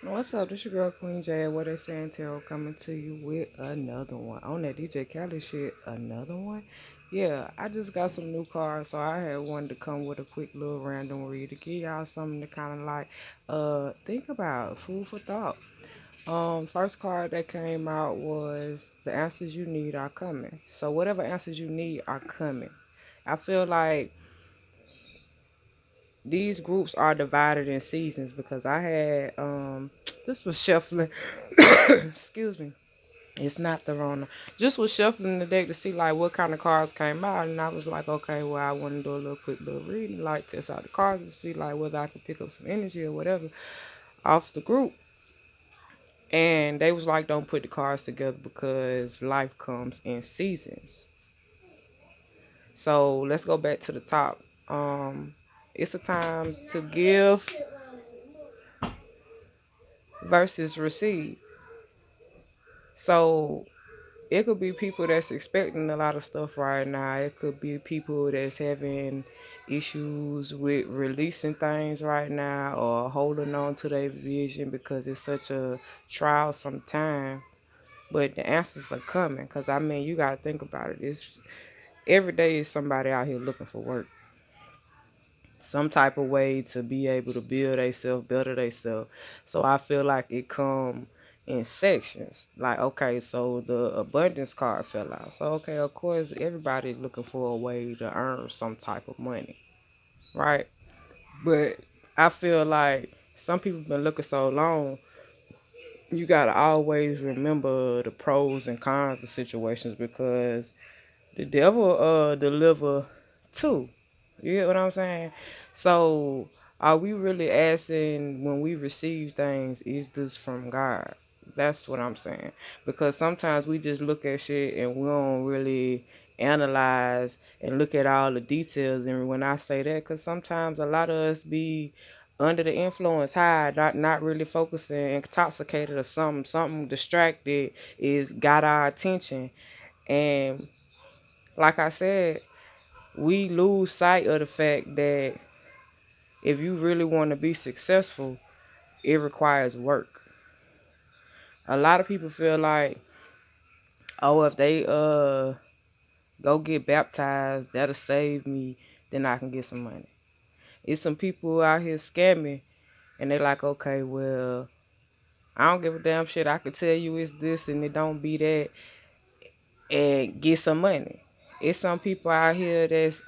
What's up? This your girl Queen J. What they saying? Tarot coming to you with another one on that DJ Khaled shit. Another one? Yeah, I just got some new cards, so I had wanted to come with a quick little random read to give y'all something to kind of like think about, food for thought. First card that came out was the answers you need are coming. So whatever answers you need are coming. I feel like these groups are divided in seasons because I had this was shuffling. Excuse me. It's not the Rona. Just was shuffling the deck to see like what kind of cards came out, and I was like, okay, well, I want to do a little quick little reading, like test out the cards to see like whether I could pick up some energy or whatever off the group. And they was like, don't put the cards together because life comes in seasons. So let's go back to the top. It's a time to give versus receive. So it could be people that's expecting a lot of stuff right now. It could be people that's having issues with releasing things right now or holding on to their vision because it's such a trial sometime. But the answers are coming because I mean you gotta think about it. It's every day is somebody out here looking for work. Some type of way to be able to build themselves, better themselves. So I feel like it come in sections. Like, okay, so the abundance card fell out. So okay, of course everybody's looking for a way to earn some type of money. Right? But I feel like some people been looking so long, you gotta always remember the pros and cons of situations because the devil deliver too. You get what I'm saying? So are we really asking when we receive things, is this from God? That's what I'm saying. Because sometimes we just look at shit and we don't really analyze and look at all the details. And when I say that, because sometimes a lot of us be under the influence high, not really focusing, intoxicated or something distracted is got our attention. And like I said, we lose sight of the fact that if you really want to be successful, it requires work. A lot of people feel like, oh, if they go get baptized, that'll save me, then I can get some money. It's some people out here scamming and they like, okay, well, I don't give a damn shit. I could tell you it's this and it don't be that and get some money. It's some people out here that's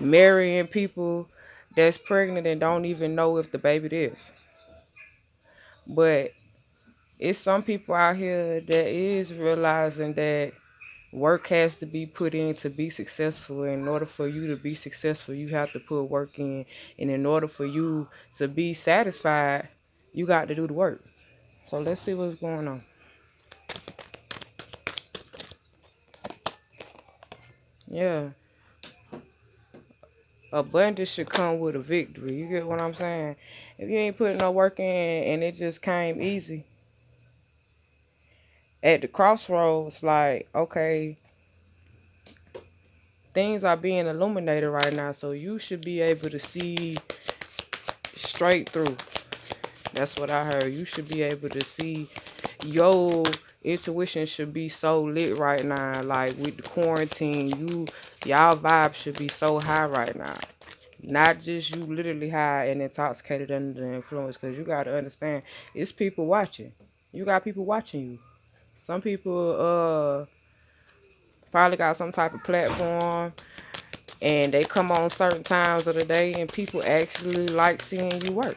marrying people that's pregnant and don't even know if the baby is. But it's some people out here that is realizing that work has to be put in to be successful. In order for you to be successful, you have to put work in. And in order for you to be satisfied, you got to do the work. So let's see what's going on. Yeah. Abundance should come with a victory. You get what I'm saying? If you ain't putting no work in and it just came easy, at the crossroads, like, okay, things are being illuminated right now, so you should be able to see straight through. That's what I heard. You should be able to see your intuition should be so lit right now. Like with the quarantine, y'all vibe should be so high right now. Not just you literally high and intoxicated under the influence, because you gotta understand it's people watching. You got people watching you. Some people probably got some type of platform and they come on certain times of the day and people actually like seeing you work.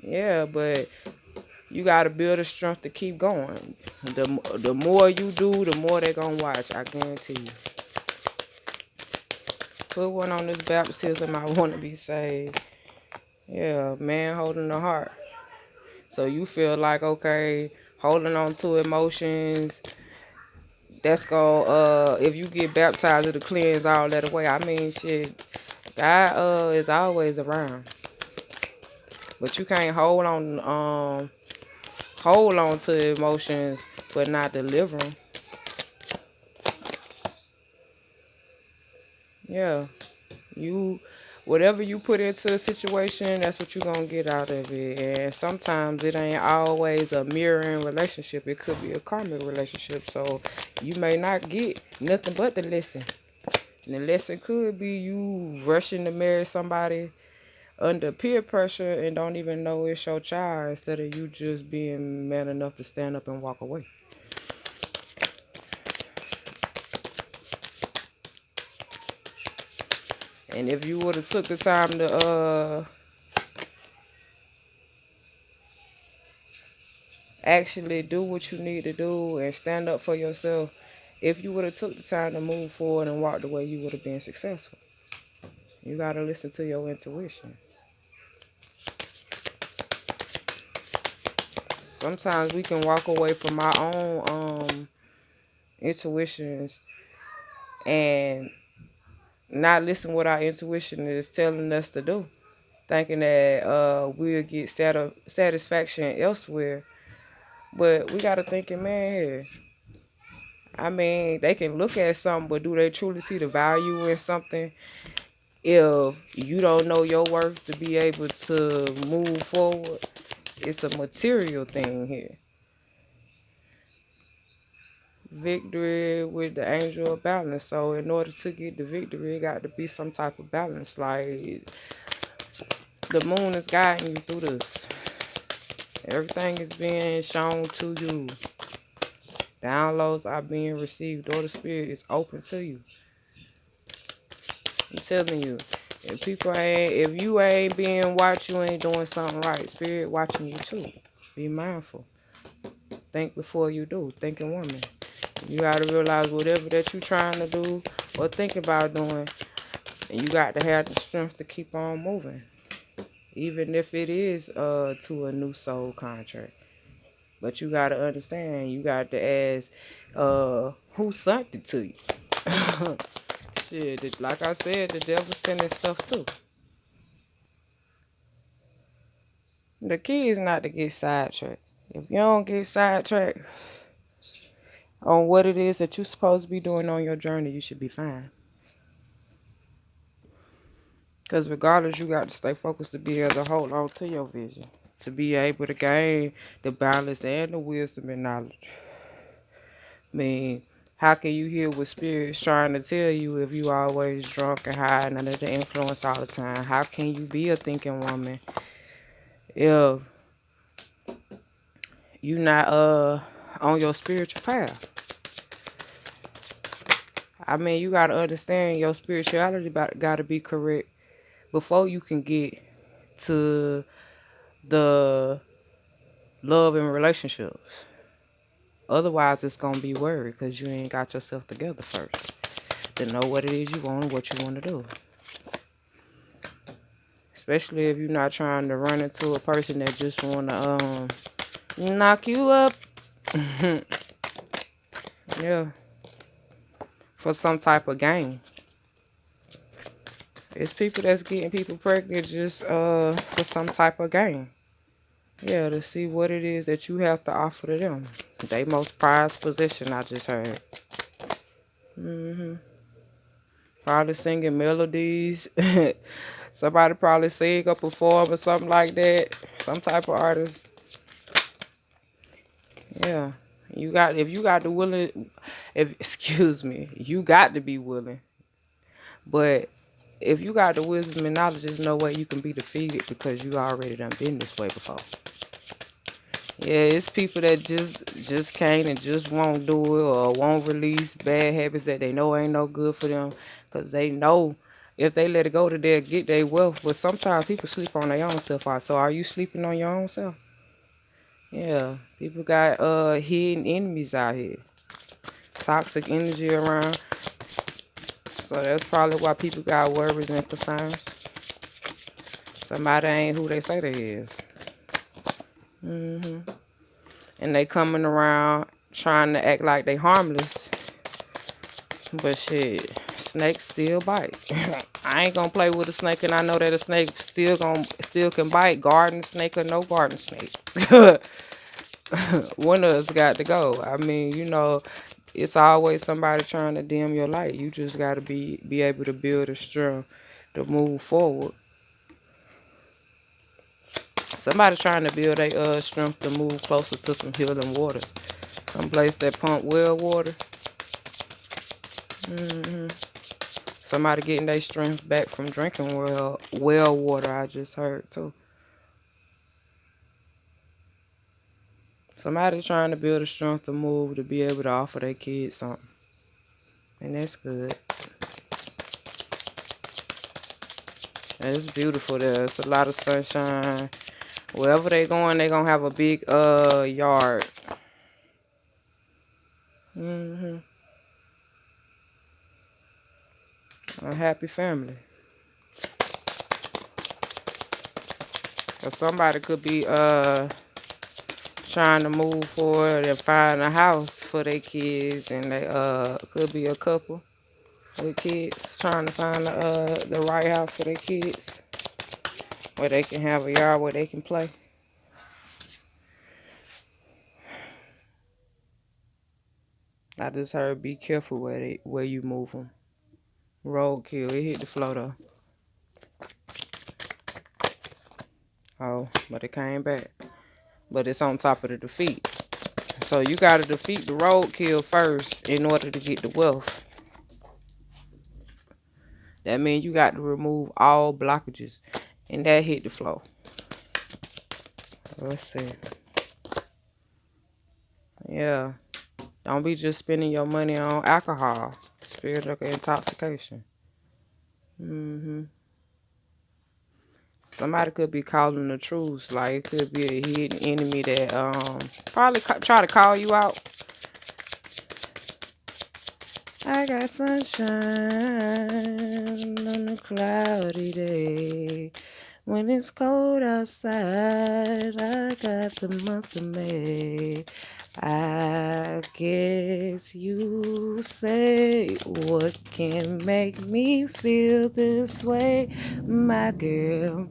Yeah, but you got to build a strength to keep going. The more you do, the more they going to watch. I guarantee you. Put one on this baptism. I want to be saved. Yeah, man holding the heart. So you feel like, okay, holding on to emotions, that's going to, if you get baptized, it'll cleanse all that away. I mean, shit, God is always around. But you can't hold on to emotions but not deliver them. Yeah. You whatever you put into a situation, that's what you're gonna get out of it. And sometimes it ain't always a mirroring relationship. It could be a karmic relationship. So you may not get nothing but the lesson. And the lesson could be you rushing to marry somebody under peer pressure and don't even know it's your child instead of you just being man enough to stand up and walk away. And if you would have took the time to actually do what you need to do and stand up for yourself, if you would have took the time to move forward and walk away, you would have been successful. You gotta listen to your intuition. Sometimes we can walk away from our own intuitions and not listen what our intuition is telling us to do, thinking that we'll get satisfaction elsewhere. But we gotta think in man here. I mean, they can look at something, but do they truly see the value in something if you don't know your worth to be able to move forward? It's a material thing here. Victory with the angel of balance. So in order to get the victory, it got to be some type of balance. Like the moon is guiding you through this. Everything is being shown to you. Downloads are being received. Door to spirit is open to you. I'm telling you. If you ain't being watched, you ain't doing something right. Spirit watching you too. Be mindful. Think before you do. Thinking woman. You gotta realize whatever that you trying to do or think about doing, and you got to have the strength to keep on moving. Even if it is to a new soul contract. But you gotta understand, you got to ask who sent it to you. Shit, like I said, the devil sending stuff too. The key is not to get sidetracked. If you don't get sidetracked on what it is that you're supposed to be doing on your journey, you should be fine. Because regardless, you got to stay focused to be able to hold on to your vision. To be able to gain the balance and the wisdom and knowledge. I mean, how can you hear what spirit's trying to tell you if you always drunk and high and under the influence all the time? How can you be a thinking woman if you not on your spiritual path? I mean, you gotta understand your spirituality gotta be correct before you can get to the love and relationships. Otherwise, it's gonna be worried because you ain't got yourself together first to know what it is you want and what you want to do. Especially if you're not trying to run into a person that just wanna knock you up. Yeah, for some type of game. It's people that's getting people pregnant just for some type of game. Yeah, to see what it is that you have to offer to them. They most prized possession, I just heard. Probably singing melodies. Somebody probably sing or perform or something like that. Some type of artist. Yeah. If you got the willing, if excuse me, you got to be willing. But if you got the wisdom and knowledge, there's no way you can be defeated because you already done been this way before. Yeah, it's people that just can't and just won't do it or won't release bad habits that they know ain't no good for them because they know if they let it go, that they'll get their wealth. But sometimes people sleep on their own self. So are you sleeping on your own self? Yeah, people got hidden enemies out here, toxic energy around. So that's probably why people got worries and concerns. Somebody ain't who they say they is. And they coming around trying to act like they harmless. But shit, snakes still bite. I ain't gonna play with a snake, and I know that a snake still can bite. Garden snake or no garden snake. One of us got to go. I mean, it's always somebody trying to dim your light. You just gotta be able to build a strength to move forward. Somebody trying to build their strength to move closer to some healing waters. Some place that pump well water. Somebody getting their strength back from drinking well water, I just heard too. Somebody trying to build a strength to move to be able to offer their kids something. And that's good. And it's beautiful there. It's a lot of sunshine. Wherever they going, they gonna have a big yard. A happy family. Or somebody could be trying to move forward and find a house for their kids, and they could be a couple with kids trying to find the right house for their kids, where they can have a yard where they can play. I just heard be careful where you move them. Roadkill, it hit the floor though. Oh, but it came back. But it's on top of the defeat. So you gotta defeat the roadkill first in order to get the wealth. That means you got to remove all blockages. And that hit the floor. Let's see. Yeah. Don't be just spending your money on alcohol. Spirit of intoxication. Somebody could be calling the truth. Like, it could be a hidden enemy that probably try to call you out. I got sunshine on a cloudy day. When it's cold outside, I got the month of May. I guess you say, what can make me feel this way? My girl,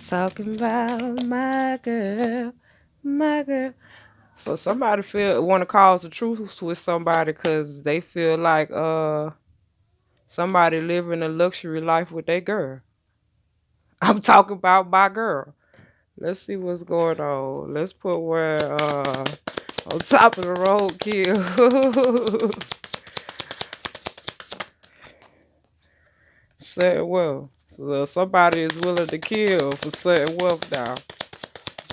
talking about my girl, my girl. So somebody want to cause the truth with somebody because they feel like somebody living a luxury life with their girl. I'm talking about my girl. Let's see what's going on. Let's put where on top of the roadkill. Certain wealth. So somebody is willing to kill for certain wealth now.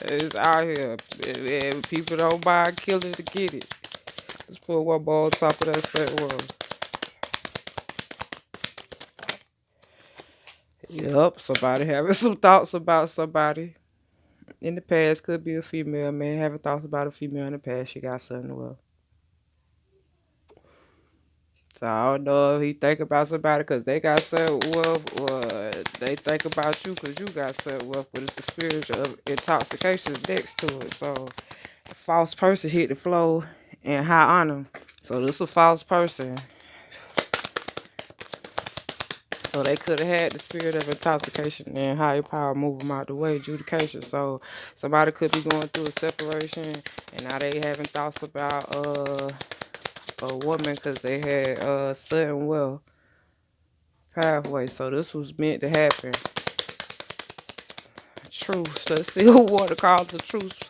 It's out here. And people don't mind killing to get it. Let's put one more on top of that certain wealth. Yup, somebody having some thoughts about somebody in the past. Could be a female man having thoughts about a female in the past. She got something well. So I don't know if he think about somebody because they got certain wealth, or they think about you because you got certain wealth, but it's the spiritual intoxication next to it. So a false person hit the flow and high honor. So this a false person. So they could have had the spirit of intoxication and higher power move them out the way, adjudication. So somebody could be going through a separation and now they having thoughts about a woman because they had a certain wealth pathway. So this was meant to happen. Truth. Let's see who want to call the truth.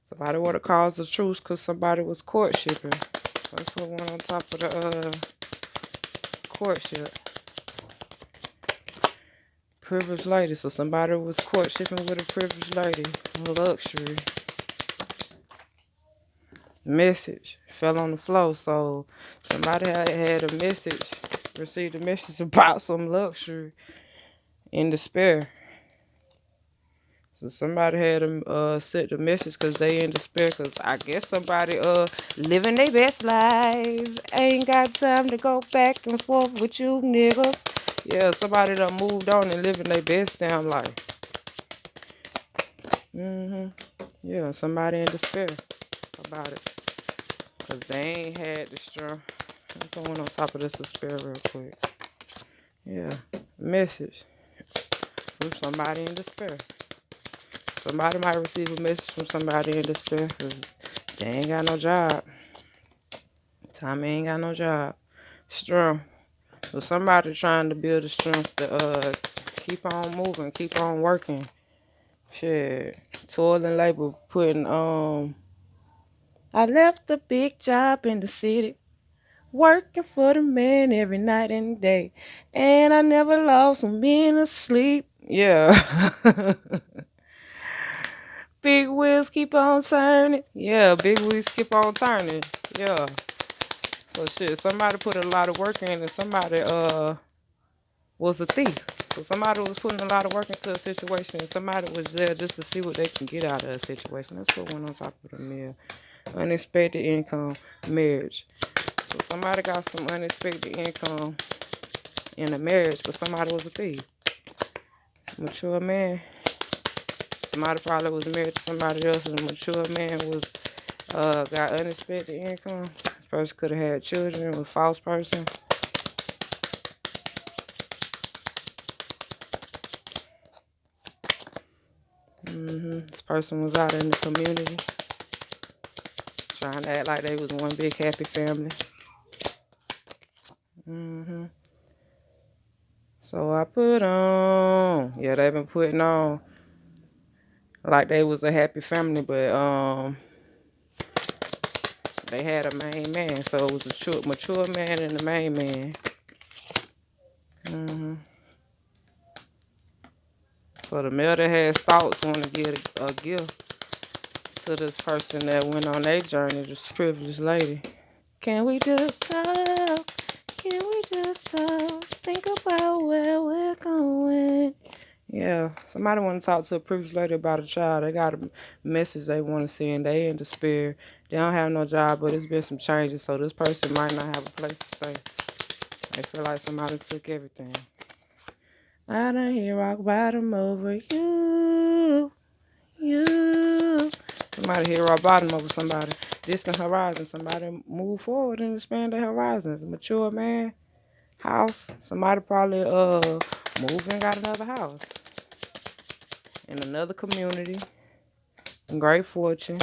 Somebody want to cause the truth because somebody was courtshipping. Let's put one on top of the courtship. Privileged lady. So somebody was courtshipping with a privileged lady. Luxury. Message fell on the floor. So somebody had a message, received a message about some luxury in despair. So somebody had sent the message because they in despair. Because I guess somebody living their best life. Ain't got time to go back and forth with you niggas. Yeah, somebody done moved on and living their best damn life. Yeah, somebody in despair about it. Because they ain't had the strength. I'm going on top of this despair real quick. Yeah, message from somebody in despair. Somebody might receive a message from somebody in despair because they ain't got no job. Tommy ain't got no job. Strength. So somebody trying to build the strength to keep on moving, keep on working. Shit. Toil and labor putting I left a big job in the city, working for the man every night and day. And I never lost one minute of sleep. Yeah. Big wheels keep on turning. Yeah, big wheels keep on turning. Yeah. So shit, somebody put a lot of work in and somebody was a thief. So somebody was putting a lot of work into a situation and somebody was there just to see what they can get out of a situation. That's what went on top of the meal. Unexpected income, marriage. So somebody got some unexpected income in a marriage, but somebody was a thief. Mature man. Somebody probably was married to somebody else and a mature man was got unexpected income. This person could have had children with a false person. This person was out in the community trying to act like they was one big happy family. So I put on. Yeah, they've been putting on like they was a happy family, but they had a main man. So it was a mature man and a main man. So the male that has thoughts want to give a gift to this person that went on their journey, this privileged lady. Can we just talk? Can we just talk? Think about where we're going. Yeah, somebody want to talk to a privileged lady about a child. They got a message they want to send. They in despair. They don't have no job, but it's been some changes. So this person might not have a place to stay. They feel like somebody took everything. I done hear rock bottom over you. Somebody hit rock bottom over somebody. Distant horizon. Somebody move forward and expand their horizons. A mature man. House. Somebody probably moved and got another house. In another community. Great fortune.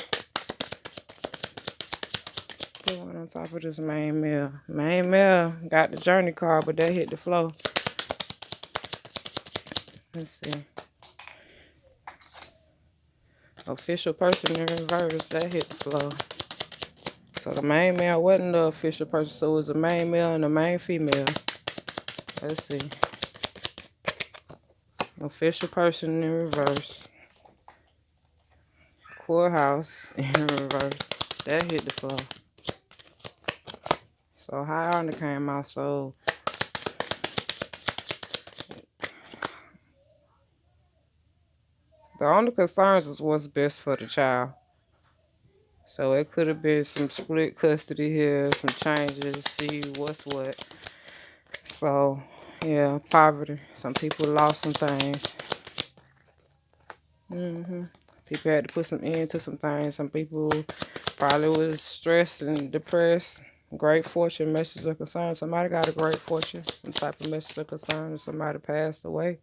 Put one on top of this main meal. Main meal got the journey card, but they hit the flow. Let's see. Official person in reverse, that hit the flow. So the main male wasn't the official person, so it was a main male and a main female. Let's see. Official person in reverse. Courthouse in reverse. That hit the flow. So high on the came out, so the only concerns is what's best for the child. So it could have been some split custody here, some changes, see what's what. So, yeah, poverty. Some people lost some things. People had to put some end to some things. Some people probably was stressed and depressed. Great fortune, message of concern. Somebody got a great fortune, some type of message of concern. Somebody passed away.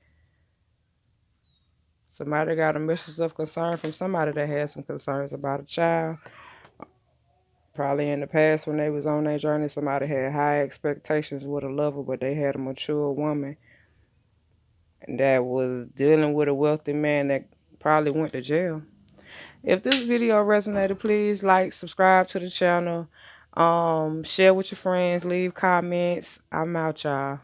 Somebody got a message of concern from somebody that had some concerns about a child. Probably in the past when they was on their journey, somebody had high expectations with a lover, but they had a mature woman that was dealing with a wealthy man that probably went to jail. If this video resonated, please like, subscribe to the channel, share with your friends, leave comments. I'm out, y'all.